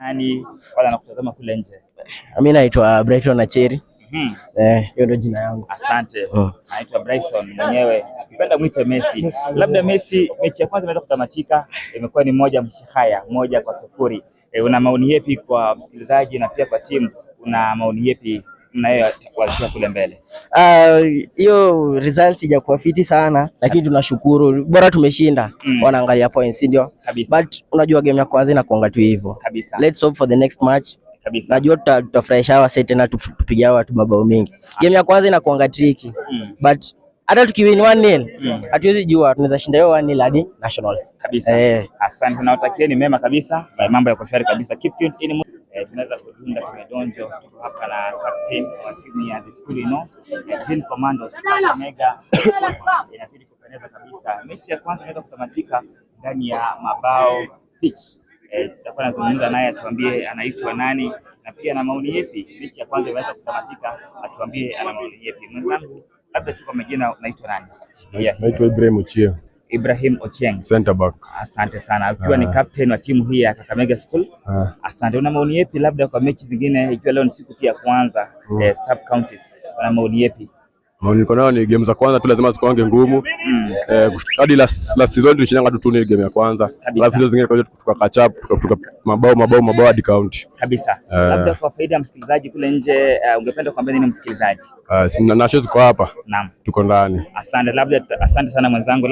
Nani wala nakutazama kule nje? Mimi naitwa Brighton Acheri. Hiyo ndio jina yangu. Asante. Naitwa Bryson mwenyewe. Nipenda mwite Messi. Labda Messi, mechi ya kwanza imeweza kutamatika, imekuwa ni moja kwa sufuri. Una maoni yapi kwa msikilizaji na pia kwa timu? Una maoni yapi mnayowaachia kule mbele? Hiyo results ijakuwa fiti sana, lakini tunashukuru. Bora tumeshinda. Wanaangalia points ndio. But unajua game ya kwanza inakuanga tu hivyo. Let's hope for the next match. Najua tutafurahisha hawa sasa tena tupigia watu mabao mengi. Game ya kwanza inakuanga tricky. But hata tukiwin 1-0 hatuwezi jua tunaweza shinda hiyo 1-0 hadi nationals. Asante, nawatakieni mema kabisa. Mambo yako shwari kabisa. Keep tuned in. Tunaweza kudunda tumedonjo hapa na captain wa timu ya The School Green Commandos Kakamega. Inazidi kupendeza kabisa. Mechi ya kwanza imeweza kutamatika ndani ya mabao pitch. Tutakuwa nazungumza naye atuambie anaitwa nani na pia na maoni yapi. Mechi ya kwanza imeweza kutamatika, atuambie ana maoni yapi. Mwenzangu, labda tuko majina, unaitwa nani? Naitwa Ibrahim Ochieng. Ibrahim Ochieng, center back. Asante sana. Ukiwa ni captain wa timu hii ya Kakamega School. Asante. Una maoni yapi labda kwa mechi zingine, ikiwa leo ni siku ya kwanza sub counties? Una maoni yapi? Maoni niko nayo ni game za kwanza tu lazima zikuange ngumu. Hadi last season tulishinda 2-0 game ya kwanza. Alafu hizo zingine kwa tukakatch up mabao hadi county. Kabisa. Labda kwa faida ya msikilizaji kule nje, ungependa kuambia nini msikilizaji? Na show ziko hapa. Naam. Tuko ndani. Asante sana mwenzangu.